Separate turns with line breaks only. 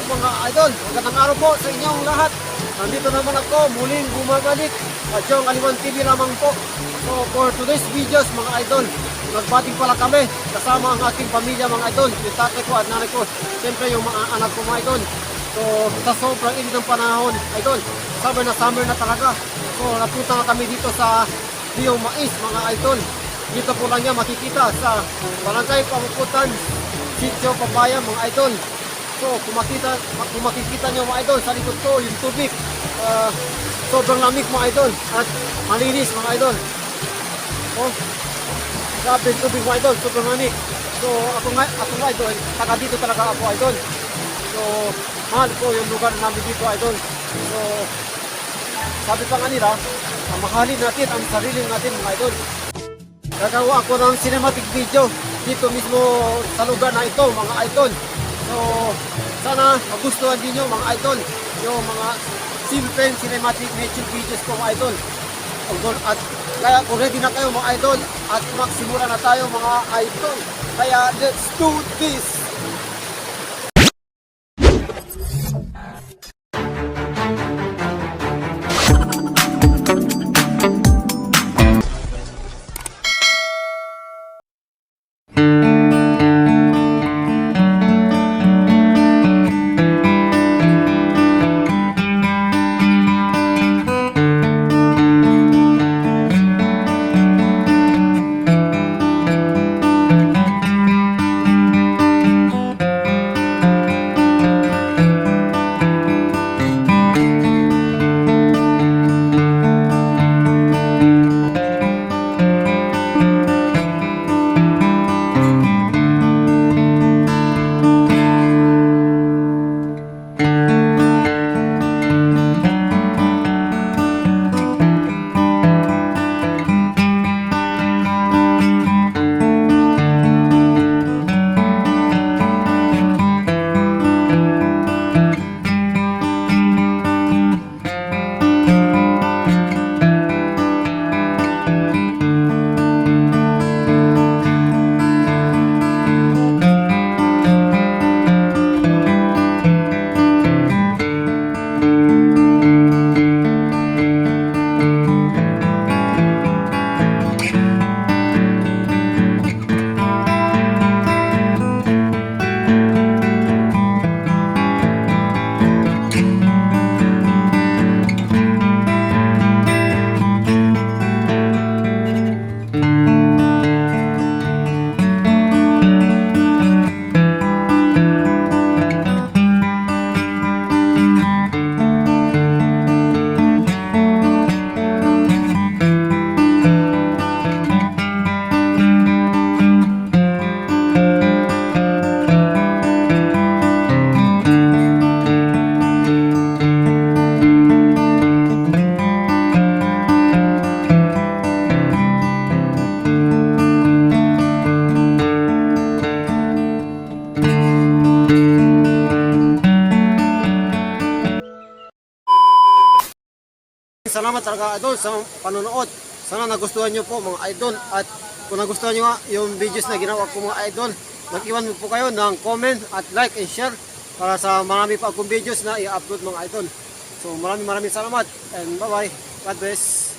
up mga idol? Magandang araw po sa inyong lahat. Nandito naman ako, muling bumabalik at yung Aliwan TV lamang po. So for today's videos mga idol, nagbating pala kami kasama ang aking pamilya mga idol, yung tatay ko at nanay ko, siyempre yung mga anak ko mga idol. So sa sobrang init ng panahon idol, summer na talaga. So napunta nga kami dito sa Rio Mais mga idol. Dito po lang yan makikita sa Barangay Pamuputan, Sitio Papaya mga idol. So kung makikita nyo mga idol, sa likod ko yung tubig, sobrang lamig mga idol at malinis mga idol. Oh, grabe yung tubig mga idol, sobrang lamig. So ako nga idol, taga dito talaga ako idol. So mahal ko yung lugar namin dito idol. So sabi pa nga nila, mahalin natin ang sarili natin mga idol. Gagawa ako ng cinematic video dito mismo sa lugar na ito mga idol. So sana magustuhan din nyo mga idol yung mga simple cinematic nature videos ko mga idol. At kaya kung ready na kayo mga idol at magsimula na tayo mga idol. Kaya let's do this! Salamat talaga idol sa panonood. Sana nagustuhan nyo po mga idol. At kung nagustuhan nyo nga yung videos na ginawa ko mga idol, mag-iwan mo po kayo ng comment at like and share para sa marami pa akong videos na i-upload mga idol. So maraming salamat and bye bye. God bless.